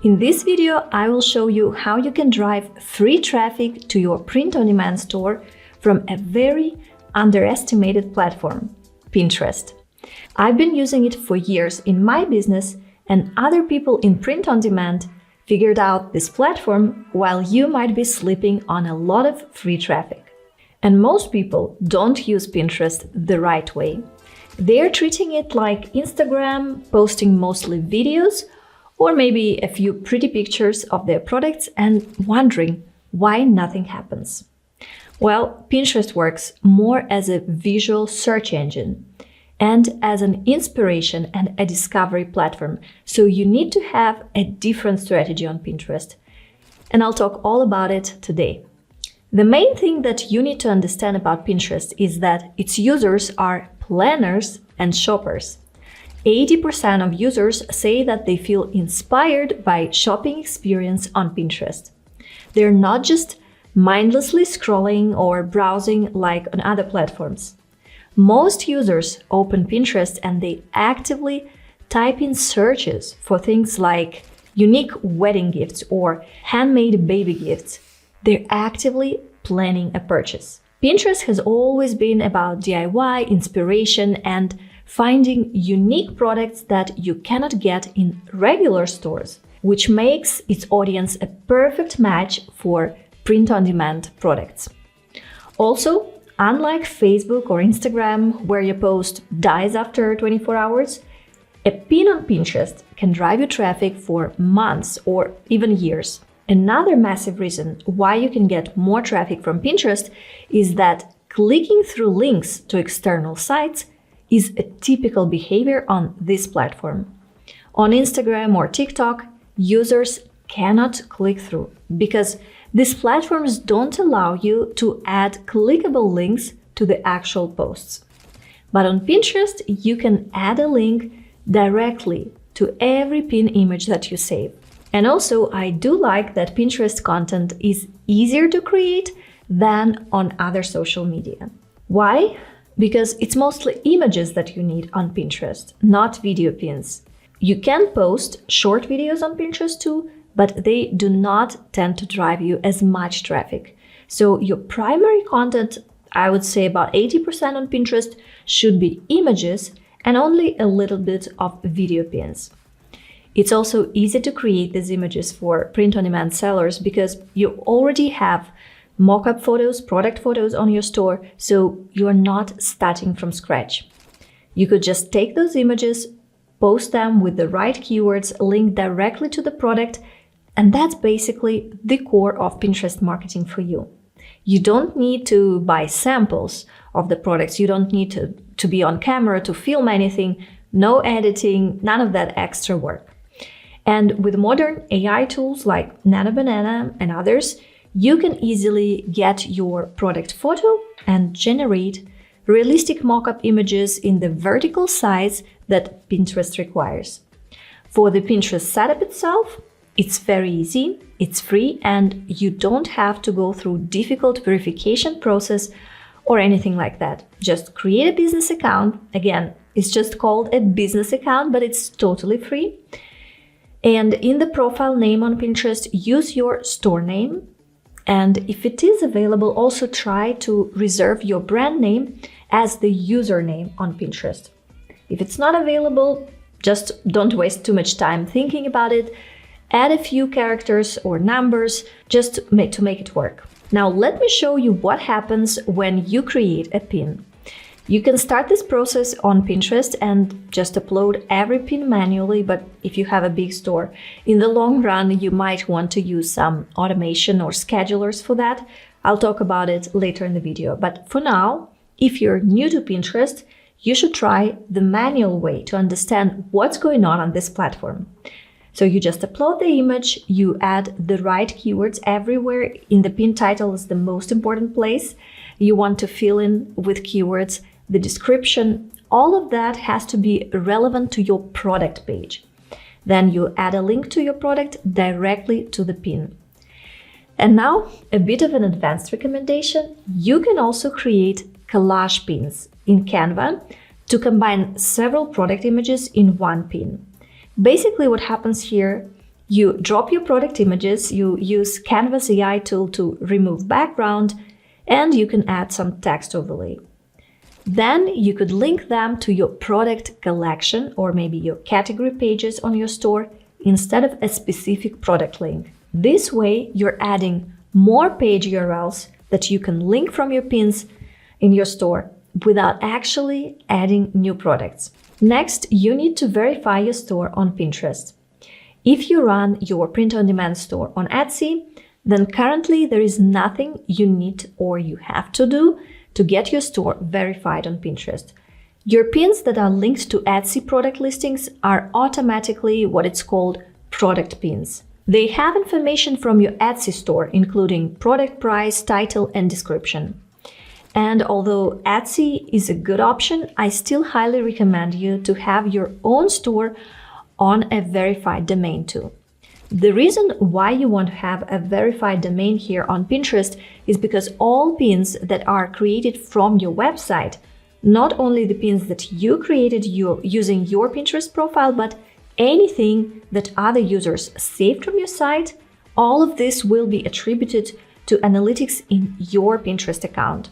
In this video, I will show you how you can drive free traffic to your print-on-demand store from a very underestimated platform, Pinterest. I've been using it for years in my business, and other people in print-on-demand figured out this platform while you might be sleeping on a lot of free traffic. And most people don't use Pinterest the right way. They're treating it like Instagram, posting mostly videos, or maybe a few pretty pictures of their products and wondering why nothing happens. Well, Pinterest works more as a visual search engine and as an inspiration and a discovery platform, so you need to have a different strategy on Pinterest. And I'll talk all about it today. The main thing that you need to understand about Pinterest is that its users are planners and shoppers. 80% of users say that they feel inspired by shopping experience on Pinterest. They're not just mindlessly scrolling or browsing like on other platforms. Most users open Pinterest and they actively type in searches for things like unique wedding gifts or handmade baby gifts. They're actively planning a purchase. Pinterest has always been about DIY, inspiration, and finding unique products that you cannot get in regular stores, which makes its audience a perfect match for print-on-demand products. Also, unlike Facebook or Instagram, where your post dies after 24 hours, a pin on Pinterest can drive you traffic for months or even years. Another massive reason why you can get more traffic from Pinterest is that clicking through links to external sites is a typical behavior on this platform. On Instagram or TikTok, users cannot click through because these platforms don't allow you to add clickable links to the actual posts. But on Pinterest, you can add a link directly to every pin image that you save. And also, I do like that Pinterest content is easier to create than on other social media. Why? Because it's mostly images that you need on Pinterest, not video pins. You can post short videos on Pinterest too, but they do not tend to drive you as much traffic. So your primary content, I would say about 80% on Pinterest, should be images and only a little bit of video pins. It's also easy to create these images for print-on-demand sellers because you already have mock-up photos, product photos on your store, so you're not starting from scratch. You could just take those images, post them with the right keywords, link directly to the product, and that's basically the core of Pinterest marketing for you. You don't need to buy samples of the products. You don't need to be on camera to film anything, no editing, none of that extra work. And with modern AI tools like Nano Banana and others, you can easily get your product photo and generate realistic mock-up images in the vertical size that Pinterest requires. For the Pinterest setup itself, it's very easy, it's free, and you don't have to go through difficult verification process or anything like that. Just create a business account. Again, it's just called a business account, but it's totally free. And in the profile name on Pinterest, use your store name. And if it is available, also try to reserve your brand name as the username on Pinterest. If it's not available, just don't waste too much time thinking about it. Add a few characters or numbers just to make it work. Now let me show you what happens when you create a pin. You can start this process on Pinterest and just upload every pin manually, but if you have a big store, in the long run, you might want to use some automation or schedulers for that. I'll talk about it later in the video. But for now, if you're new to Pinterest, you should try the manual way to understand what's going on this platform. So you just upload the image, you add the right keywords everywhere. In the pin title is the most important place. You want to fill in with keywords the description. All of that has to be relevant to your product page. Then you add a link to your product directly to the pin. And now, a bit of an advanced recommendation. You can also create collage pins in Canva to combine several product images in one pin. Basically, what happens here You drop your product images, you use Canvas AI tool to remove background, and you can add some text overlay. Then you could link them to your product collection or maybe your category pages on your store instead of a specific product link. This way, you're adding more page URLs that you can link from your pins in your store without actually adding new products. Next, you need to verify your store on Pinterest. If you run your print-on-demand store on Etsy, then currently there is nothing you need or you have to do to get your store verified on Pinterest. Your pins that are linked to Etsy product listings are automatically what it's called product pins. They have information from your Etsy store, including product price, title, and description. And although Etsy is a good option, I still highly recommend you to have your own store on a verified domain too. The reason why you want to have a verified domain here on Pinterest is because all pins that are created from your website, not only the pins that you created using your Pinterest profile, but anything that other users saved from your site, all of this will be attributed to analytics in your Pinterest account.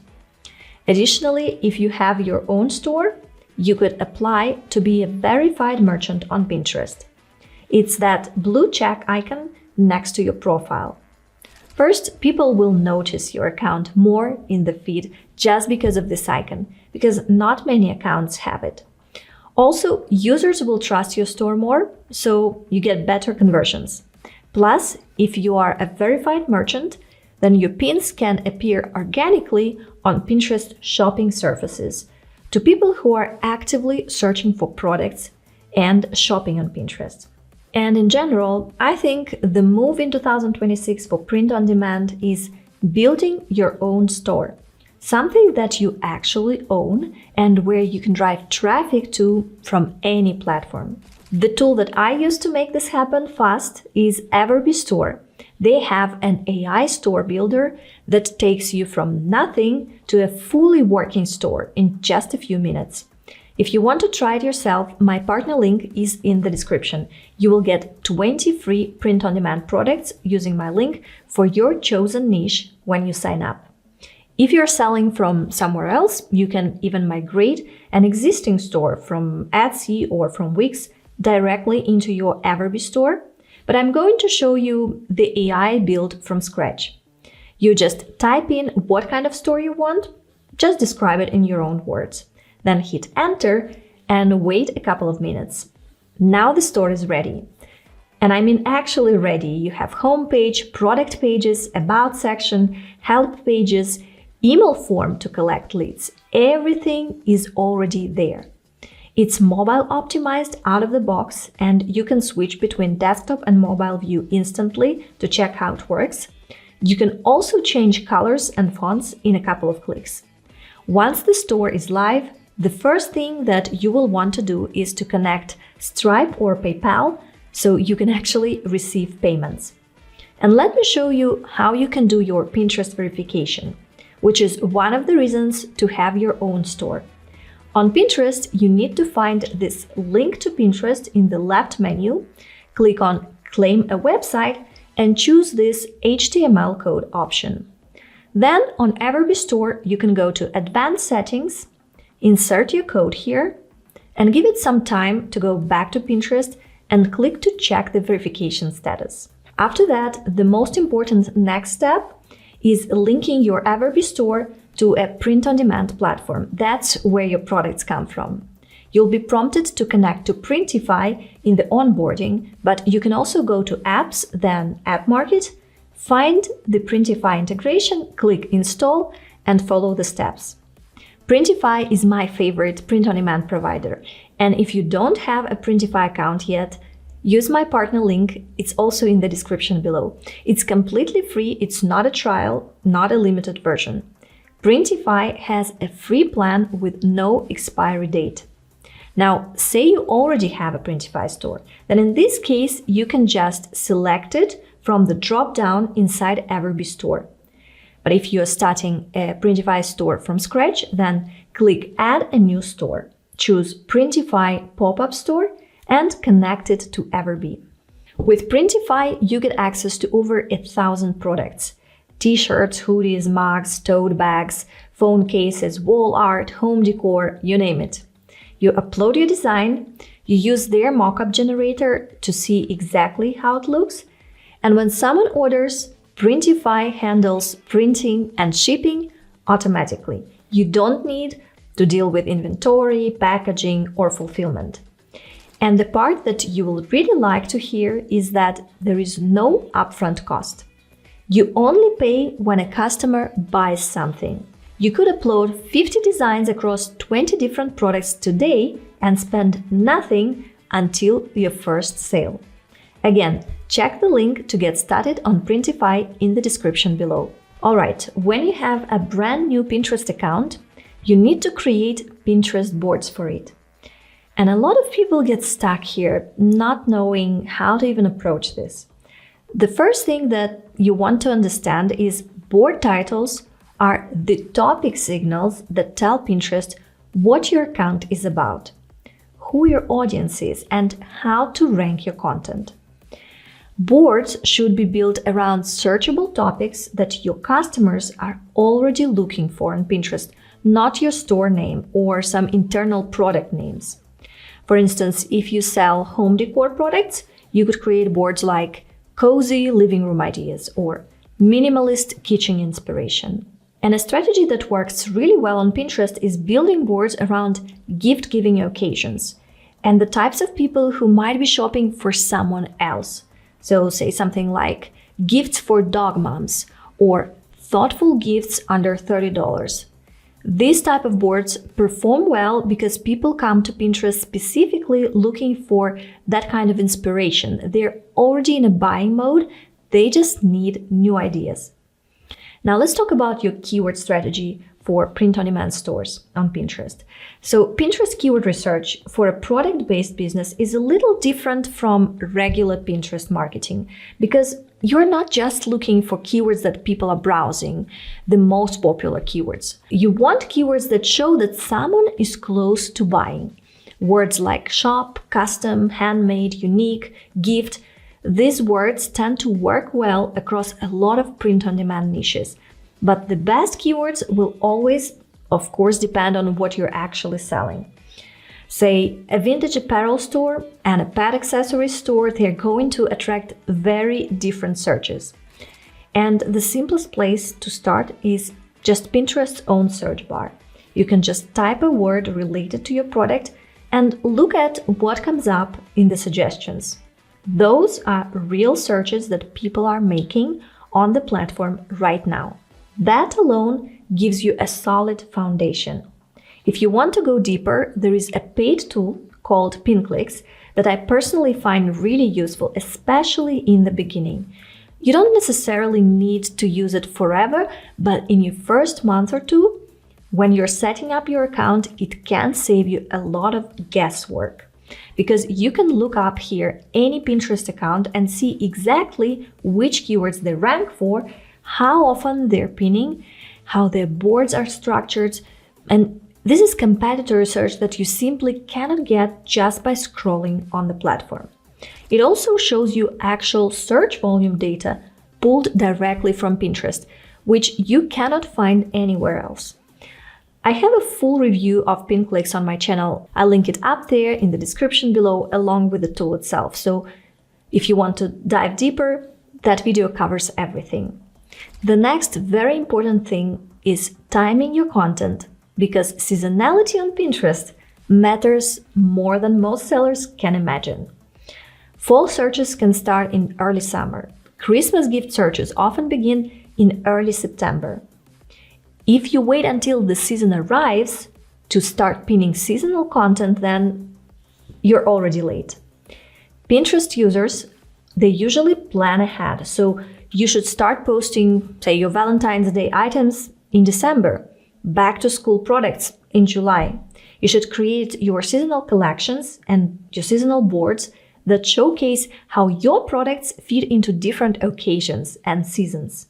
Additionally, if you have your own store, you could apply to be a verified merchant on Pinterest. It's that blue check icon next to your profile. First, people will notice your account more in the feed just because of this icon, because not many accounts have it. Also, users will trust your store more, so you get better conversions. Plus, if you are a verified merchant, then your pins can appear organically on Pinterest shopping surfaces to people who are actively searching for products and shopping on Pinterest. And in general, I think the move in 2026 for print on demand is building your own store, something that you actually own and where you can drive traffic to from any platform. The tool that I use to make this happen fast is Everbee Store. They have an AI store builder that takes you from nothing to a fully working store in just a few minutes. If you want to try it yourself, my partner link is in the description. You will get 20 free print-on-demand products using my link for your chosen niche when you sign up. If you're selling from somewhere else, you can even migrate an existing store from Etsy or from Wix directly into your Everbee store. But I'm going to show you the AI build from scratch. You just type in what kind of store you want, just describe it in your own words. Then hit enter and wait a couple of minutes. Now the store is ready. And I mean actually ready. You have homepage, product pages, about section, help pages, email form to collect leads. Everything is already there. It's mobile optimized out of the box, and you can switch between desktop and mobile view instantly to check how it works. You can also change colors and fonts in a couple of clicks. Once the store is live, the first thing that you will want to do is to connect Stripe or PayPal so you can actually receive payments. And let me show you how you can do your Pinterest verification, which is one of the reasons to have your own store. On Pinterest, you need to find this link to Pinterest in the left menu, click on Claim a website, and choose this HTML code option. Then on Everbee Store, you can go to Advanced Settings, insert your code here, and give it some time to go back to Pinterest and click to check the verification status. After that, the most important next step is linking your Everbee Store to a print-on-demand platform. That's where your products come from. You'll be prompted to connect to Printify in the onboarding, but you can also go to Apps, then App Market, find the Printify integration, click Install, and follow the steps. Printify is my favorite print-on-demand provider, and if you don't have a Printify account yet, use my partner link. It's also in the description below. It's completely free. It's not a trial, not a limited version. Printify has a free plan with no expiry date. Now, say you already have a Printify store, then in this case, you can just select it from the drop-down inside Everbee Store. But if you're starting a Printify store from scratch, then click Add a new store. Choose Printify pop-up store and connect it to Everbee. With Printify, you get access to over 1,000 products. T-shirts, hoodies, mugs, tote bags, phone cases, wall art, home decor, you name it. You upload your design, you use their mockup generator to see exactly how it looks, and when someone orders, Printify handles printing and shipping automatically. You don't need to deal with inventory, packaging, or fulfillment. And the part that you will really like to hear is that there is no upfront cost. You only pay when a customer buys something. You could upload 50 designs across 20 different products today and spend nothing until your first sale. Again, check the link to get started on Printify in the description below. Alright, when you have a brand new Pinterest account, you need to create Pinterest boards for it. And a lot of people get stuck here, not knowing how to even approach this. The first thing that you want to understand is board titles are the topic signals that tell Pinterest what your account is about, who your audience is, and how to rank your content. Boards should be built around searchable topics that your customers are already looking for on Pinterest, not your store name or some internal product names. For instance, if you sell home decor products, you could create boards like cozy living room ideas or minimalist kitchen inspiration. And a strategy that works really well on Pinterest is building boards around gift-giving occasions and the types of people who might be shopping for someone else. So say something like gifts for dog moms or thoughtful gifts under $30. These type of boards perform well because people come to Pinterest specifically looking for that kind of inspiration. They're already in a buying mode, they just need new ideas. Now let's talk about your keyword strategy for print-on-demand stores on Pinterest. So Pinterest keyword research for a product-based business is a little different from regular Pinterest marketing because you're not just looking for keywords that people are browsing, the most popular keywords. You want keywords that show that someone is close to buying. Words like shop, custom, handmade, unique, gift. These words tend to work well across a lot of print-on-demand niches. But the best keywords will always, of course, depend on what you're actually selling. Say, a vintage apparel store and a pet accessory store, they're going to attract very different searches. And the simplest place to start is just Pinterest's own search bar. You can just type a word related to your product and look at what comes up in the suggestions. Those are real searches that people are making on the platform right now. That alone gives you a solid foundation. If you want to go deeper, there is a paid tool called PinClicks that I personally find really useful, especially in the beginning. You don't necessarily need to use it forever, but in your first month or two, when you're setting up your account, it can save you a lot of guesswork. Because you can look up here any Pinterest account and see exactly which keywords they rank for, how often they're pinning, how their boards are structured, and this is competitor research that you simply cannot get just by scrolling on the platform. It also shows you actual search volume data pulled directly from Pinterest, which you cannot find anywhere else. I have a full review of PinClicks on my channel. I'll link it up there in the description below along with the tool itself. So if you want to dive deeper, that video covers everything. The next very important thing is timing your content because seasonality on Pinterest matters more than most sellers can imagine. Fall searches can start in early summer. Christmas gift searches often begin in early September. If you wait until the season arrives to start pinning seasonal content, then you're already late. Pinterest users, they usually plan ahead, so you should start posting, say, your Valentine's Day items in December, back to school products in July. You should create your seasonal collections and your seasonal boards that showcase how your products fit into different occasions and seasons.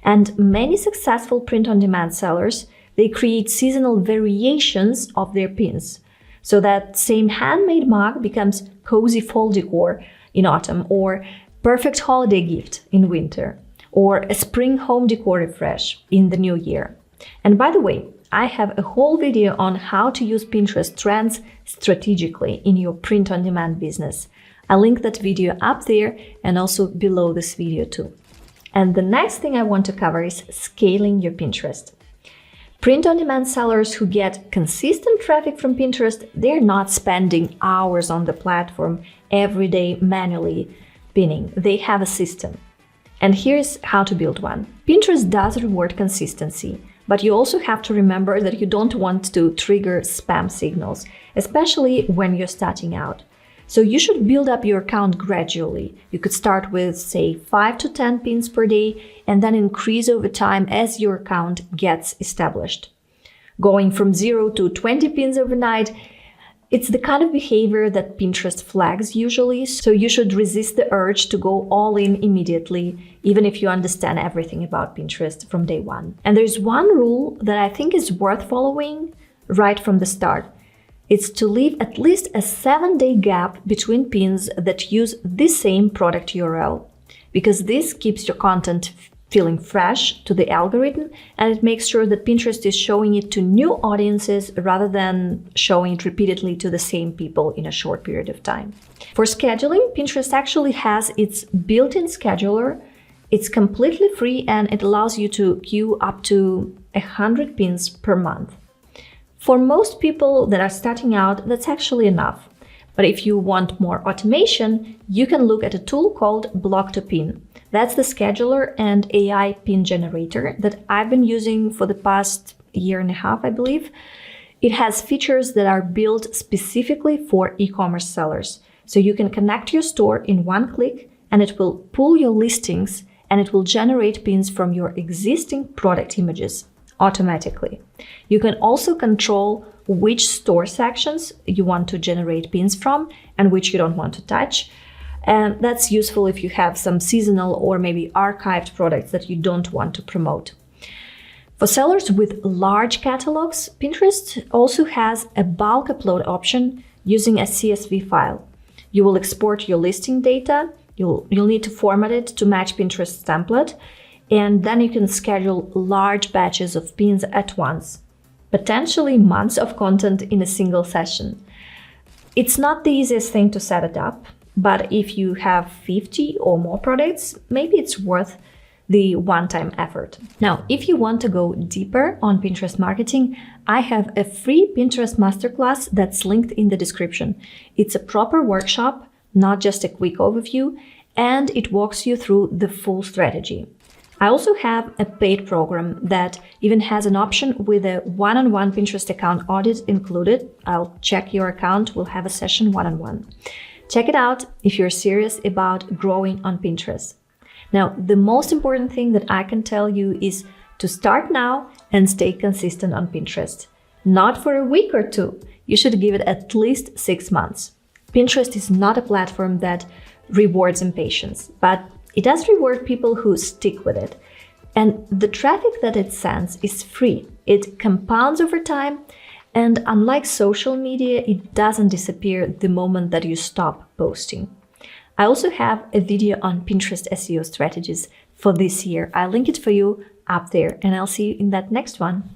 And many successful print-on-demand sellers, they create seasonal variations of their pins. So that same handmade mug becomes cozy fall decor, in autumn, or perfect holiday gift in winter, or a spring home decor refresh in the new year. And by the way, I have a whole video on how to use Pinterest trends strategically in your print-on-demand business. I'll link that video up there and also below this video too. And the next thing I want to cover is scaling your Pinterest. Print-on-demand sellers who get consistent traffic from Pinterest, they're not spending hours on the platform every day manually pinning. They have a system. And here's how to build one. Pinterest does reward consistency, but you also have to remember that you don't want to trigger spam signals, especially when you're starting out. So you should build up your account gradually. You could start with, say, 5 to 10 pins per day and then increase over time as your account gets established. Going from 0 to 20 pins overnight, it's the kind of behavior that Pinterest flags usually, so you should resist the urge to go all in immediately, even if you understand everything about Pinterest from day one. And there's one rule that I think is worth following right from the start. It's to leave at least a 7-day gap between pins that use the same product URL, because this keeps your content feeling fresh to the algorithm, and it makes sure that Pinterest is showing it to new audiences rather than showing it repeatedly to the same people in a short period of time. For scheduling, Pinterest actually has its built-in scheduler. It's completely free and it allows you to queue up to 100 pins per month. For most people that are starting out, that's actually enough. But if you want more automation, you can look at a tool called Blogtopin. That's the scheduler and AI pin generator that I've been using for the past year and a half, I believe. It has features that are built specifically for e-commerce sellers. So you can connect your store in one click and it will pull your listings and it will generate pins from your existing product images automatically. You can also control which store sections you want to generate pins from and which you don't want to touch. And that's useful if you have some seasonal or maybe archived products that you don't want to promote. For sellers with large catalogs, Pinterest also has a bulk upload option using a CSV file. You will export your listing data. You'll need to format it to match Pinterest's template. And then you can schedule large batches of pins at once, potentially months of content in a single session. It's not the easiest thing to set it up, but if you have 50 or more products, maybe it's worth the one-time effort. Now, if you want to go deeper on Pinterest marketing, I have a free Pinterest masterclass that's linked in the description. It's a proper workshop, not just a quick overview, and it walks you through the full strategy. I also have a paid program that even has an option with a one-on-one Pinterest account audit included. I'll check your account, we'll have a session one-on-one. Check it out if you're serious about growing on Pinterest. Now, the most important thing that I can tell you is to start now and stay consistent on Pinterest. Not for a week or two. You should give it at least 6 months. Pinterest is not a platform that rewards impatience, but it does reward people who stick with it. And the traffic that it sends is free. It compounds over time. And unlike social media, it doesn't disappear the moment that you stop posting. I also have a video on Pinterest SEO strategies for this year. I'll link it for you up there and I'll see you in that next one.